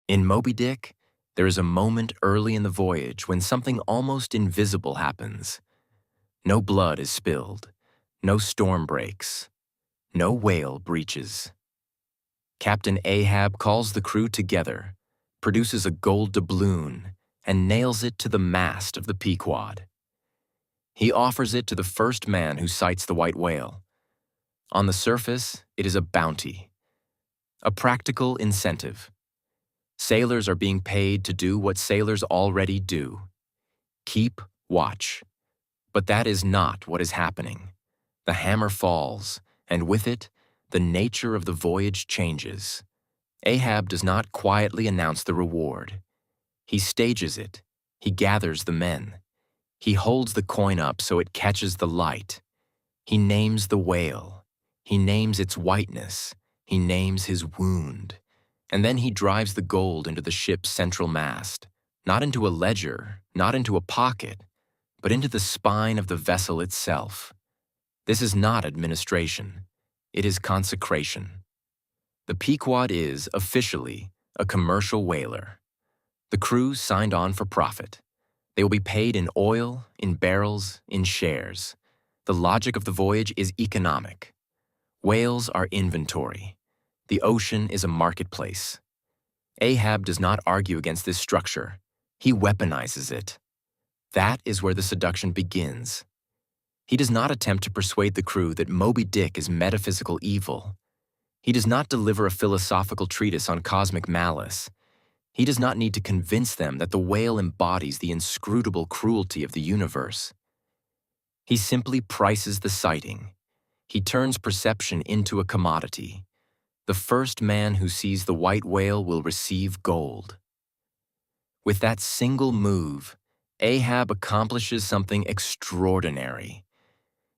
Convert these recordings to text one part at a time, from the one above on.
In Moby-Dick, there is a moment early in the voyage when something almost invisible happens. No blood is spilled, no storm breaks, no whale breaches. Captain Ahab calls the crew together, produces a gold doubloon, and nails it to the mast of the Pequod. He offers it to the first man who sights the white whale. On the surface, it is a bounty, a practical incentive. Sailors are being paid to do what sailors already do: keep watch. But that is not what is happening. The hammer falls, and with it, the nature of the voyage changes. Ahab does not quietly announce the reward. He stages it. He gathers the men. He holds the coin up so it catches the light. He names the whale. He names its whiteness. He names his wound. And then he drives the gold into the ship's central mast, not into a ledger, not into a pocket, but into the spine of the vessel itself. This is not administration. It is consecration. The Pequod is, officially, a commercial whaler. The crew signed on for profit. They will be paid in oil, in barrels, in shares. The logic of the voyage is economic. Whales are inventory. The ocean is a marketplace. Ahab does not argue against this structure. He weaponizes it. That is where the seduction begins. He does not attempt to persuade the crew that Moby-Dick is metaphysical evil. He does not deliver a philosophical treatise on cosmic malice. He does not need to convince them that the whale embodies the inscrutable cruelty of the universe. He simply prices the sighting. He turns perception into a commodity. The first man who sees the white whale will receive gold. With that single move, Ahab accomplishes something extraordinary.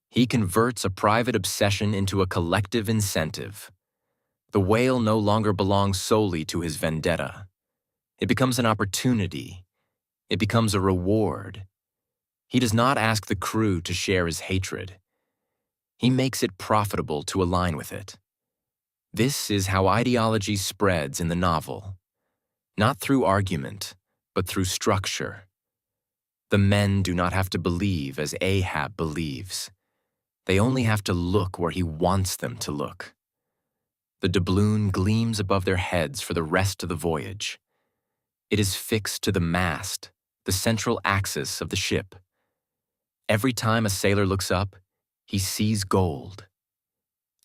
He converts a private obsession into a collective incentive. The whale no longer belongs solely to his vendetta. It becomes an opportunity. It becomes a reward. He does not ask the crew to share his hatred. He makes it profitable to align with it. This is how ideology spreads in the novel. Not through argument, but through structure. The men do not have to believe as Ahab believes. They only have to look where he wants them to look. The doubloon gleams above their heads for the rest of the voyage. It is fixed to the mast, the central axis of the ship. Every time a sailor looks up, he sees gold.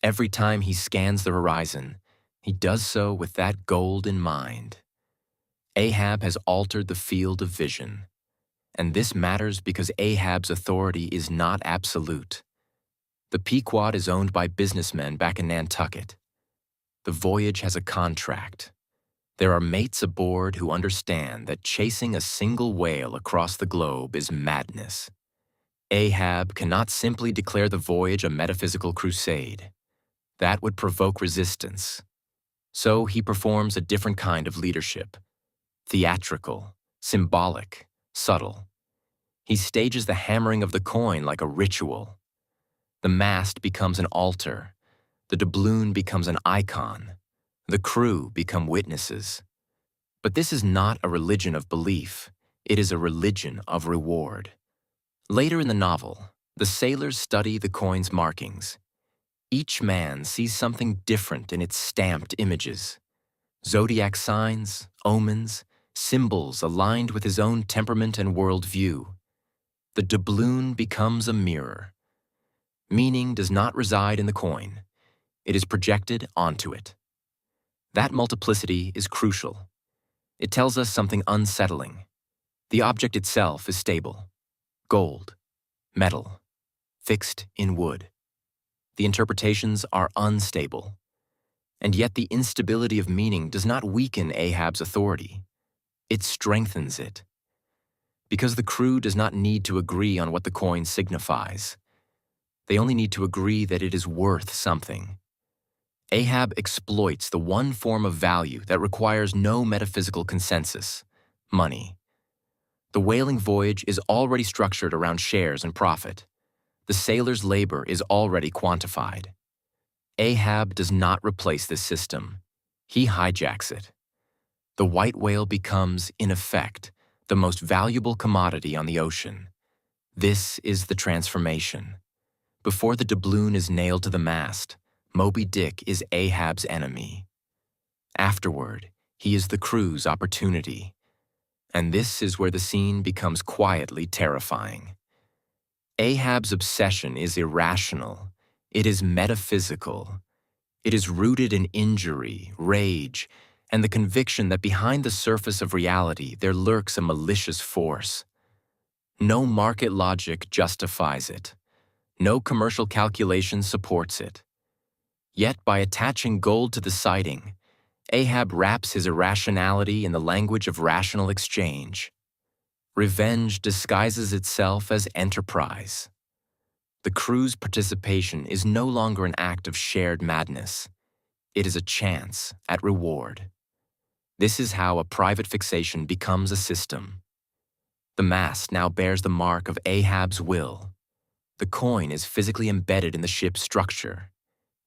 Every time he scans the horizon, he does so with that gold in mind. Ahab has altered the field of vision. And this matters because Ahab's authority is not absolute. The Pequod is owned by businessmen back in Nantucket. The voyage has a contract. There are mates aboard who understand that chasing a single whale across the globe is madness. Ahab cannot simply declare the voyage a metaphysical crusade. That would provoke resistance. So he performs a different kind of leadership: theatrical, symbolic, subtle. He stages the hammering of the coin like a ritual. The mast becomes an altar. The doubloon becomes an icon. The crew become witnesses. But this is not a religion of belief. It is a religion of reward. Later in the novel, the sailors study the coin's markings. Each man sees something different in its stamped images: zodiac signs, omens, symbols aligned with his own temperament and worldview. The doubloon becomes a mirror. Meaning does not reside in the coin. It is projected onto it. That multiplicity is crucial. It tells us something unsettling. The object itself is stable: gold, metal, fixed in wood. The interpretations are unstable. And yet the instability of meaning does not weaken Ahab's authority. It strengthens it. Because the crew does not need to agree on what the coin signifies. They only need to agree that it is worth something. Ahab exploits the one form of value that requires no metaphysical consensus: money. The whaling voyage is already structured around shares and profit. The sailor's labor is already quantified. Ahab does not replace this system. He hijacks it. The white whale becomes, in effect, the most valuable commodity on the ocean. This is the transformation. Before the doubloon is nailed to the mast, Moby-Dick is Ahab's enemy. Afterward, he is the crew's opportunity. And this is where the scene becomes quietly terrifying. Ahab's obsession is irrational. It is metaphysical. It is rooted in injury, rage, and the conviction that behind the surface of reality there lurks a malicious force. No market logic justifies it. No commercial calculation supports it. Yet by attaching gold to the sighting, Ahab wraps his irrationality in the language of rational exchange. Revenge disguises itself as enterprise. The crew's participation is no longer an act of shared madness. It is a chance at reward. This is how a private fixation becomes a system. The mast now bears the mark of Ahab's will. The coin is physically embedded in the ship's structure.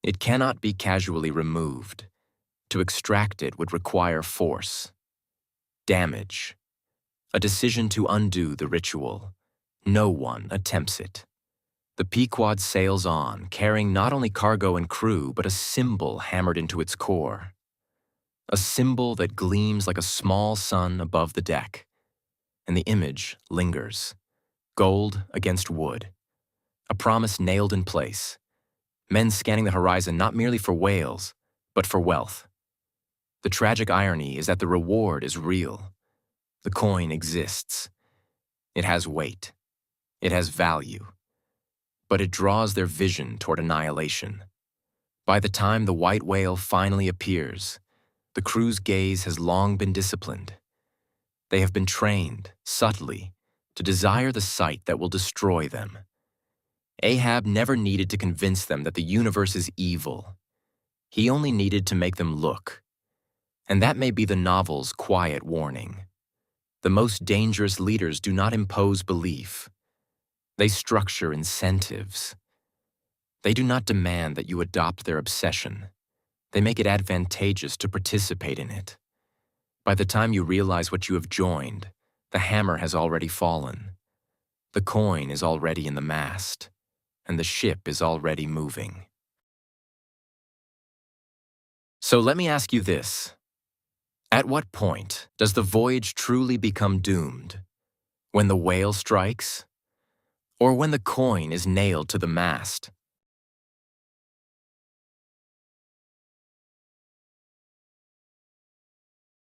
It cannot be casually removed. To extract it would require force, damage, a decision to undo the ritual. No one attempts it. The Pequod sails on, carrying not only cargo and crew, but a symbol hammered into its core. A symbol that gleams like a small sun above the deck. And the image lingers, gold against wood. A promise nailed in place. Men scanning the horizon not merely for whales, but for wealth. The tragic irony is that the reward is real. The coin exists. It has weight. It has value. But it draws their vision toward annihilation. By the time the white whale finally appears, the crew's gaze has long been disciplined. They have been trained, subtly, to desire the sight that will destroy them. Ahab never needed to convince them that the universe is evil. He only needed to make them look. And that may be the novel's quiet warning. The most dangerous leaders do not impose belief. They structure incentives. They do not demand that you adopt their obsession. They make it advantageous to participate in it. By the time you realize what you have joined, the hammer has already fallen. The coin is already in the mast, and the ship is already moving. So let me ask you this. At what point does the voyage truly become doomed? When the whale strikes? Or when the coin is nailed to the mast?